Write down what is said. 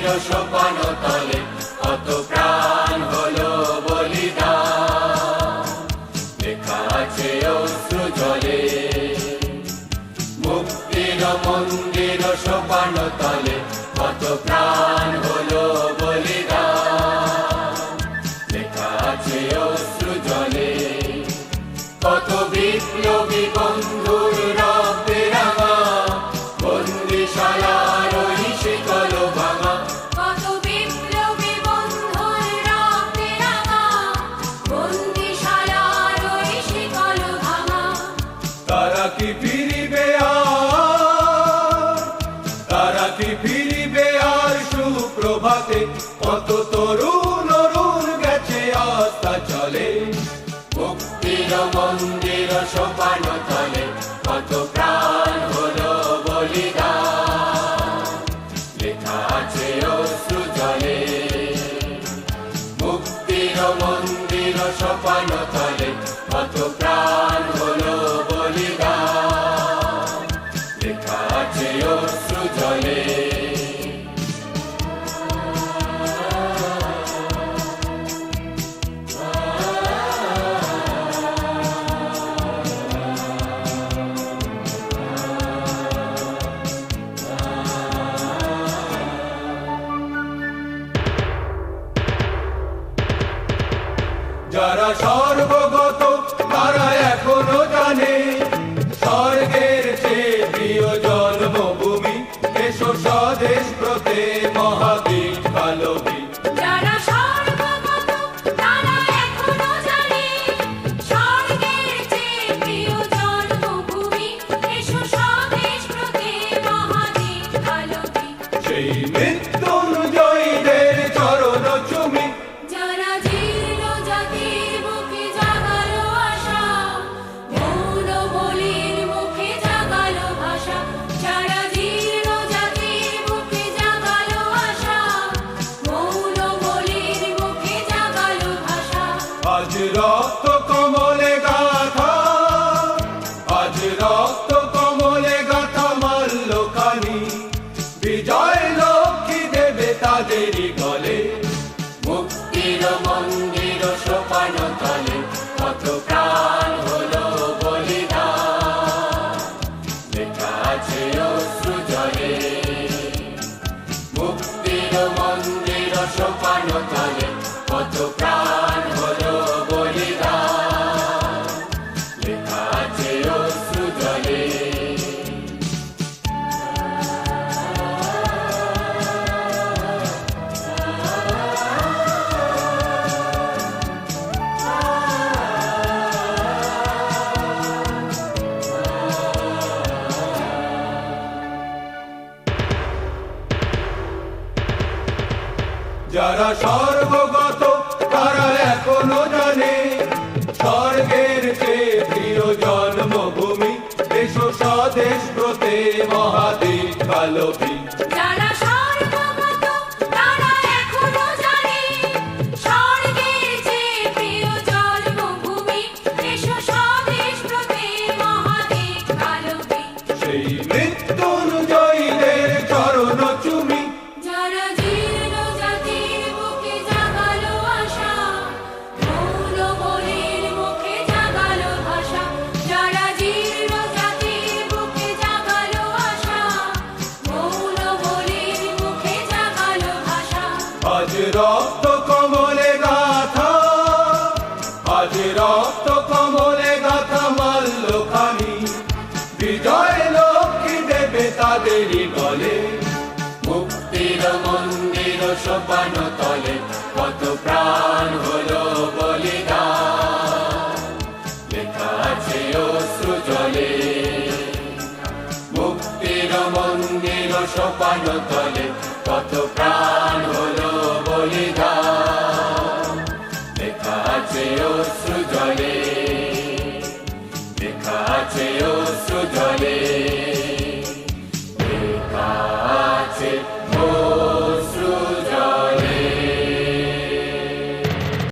মন্দির সোপান তলে কত প্রাণ হলো বলিদান, লেখা আছে অশ্রু জলে। মুক্তির মন্দির সোপান তলে কত প্রাণ হলো বলিদান, লেখা আছে অশ্রু জলে। কত বিপ্লবী বন্ধুর রক্তে রাঙা বন্দিশালার ওই শিকল ভাঙা, কত বিপ্লবী বন্ধুর রক্তে রাঙা বন্দিশালার ওই শিকল ভাঙা। তারা কি ফিরিবে আর, তারা কি ফিরিবে আর সুপ্রভাতে? কত তরুণ অরুণ গেছে আস্থা চলে। মুক্তির মন্দির সোপান তলে কত প্রাণ হলো বলিদান, লেখা আছে অশ্রু জলে। মুক্তির মন্দির সোপান তলে কত প্রাণ হলো বলিদান, লেখা আছে অশ্রু জলে। যারা সর্বগত তারা এখনো জানে স্বর্গের চেয়ে প্রিয় জন্মভূমি। এসো স্বদেশ ব্রতে মহাবীর কালবী। যারা সর্বগত তারা এখনো জানে স্বর্গের চেয়ে প্রিয় জন্মভূমি। এসো স্বদেশ ব্রতে মহাবীর কালবী। সেই মৃত্যুঞ্জয়ীদের চরণ চুমি, যারা জীর্ণ জাতির বুকে জাগালো আশা, মৌন বলির মুখে জাগালো ভাষা। যারা জীর্ণ জাতির বুকে জাগালো আশা, মৌন বলির মুখে জাগালো ভাষা। আজ রক্ত কমলে গাথা, আজ রক্ত কমলে গাথা মাল্যখানি। বিজয় লক্ষ্মী দেবে তাদেরই গলে। মুক্তির মন্দির সোপান তলে কত প্রাণ হলো বলিদান, লেখা আছে অশ্রু জলে। মুক্তির মন্দির সোপান তলে কত প্রাণ হলো বলিদান, লেখা আছে অশ্রু জলে। যারা সর্বগত তারা এখনো জানে স্বর্গের চেয়ে প্রিয় জন্মভূমি। এসো স্বদেশ ব্রতে মহাবীর কালবী। যারা সর্বগত তারা এখনো জানে স্বর্গের চেয়ে প্রিয় জন্মভূমি। এসো স্বদেশ ব্রতে মহাবীর কালবী। সেই মৃত্যুঞ্জয়ীদের চরণ চুমি, যারা জীর্ণ জাতির বুকে জাগালো আশা, মৌন বলির মুখে জাগালো ভাষা। যারা জীর্ণ জাতির বুকে জাগালো আশা, মৌন বলির মুখে জাগালো ভাষা। আজ রক্ত কমলে গাথা, আজ রক্ত কমলে গাথা মাল্যখানি। বিজয় লক্ষ্মী দেবে তাদেরই গলে। মুক্তির মন্দির সোপান তলে কত প্রাণ হলো বলিদান, লেখা আছে অশ্রু জলে। মুক্তির মন্দির সোপান তলে কত প্রাণ হলো বলিদান, লেখা আছে অশ্রু জলে, লেখা আছে অশ্রু জলে।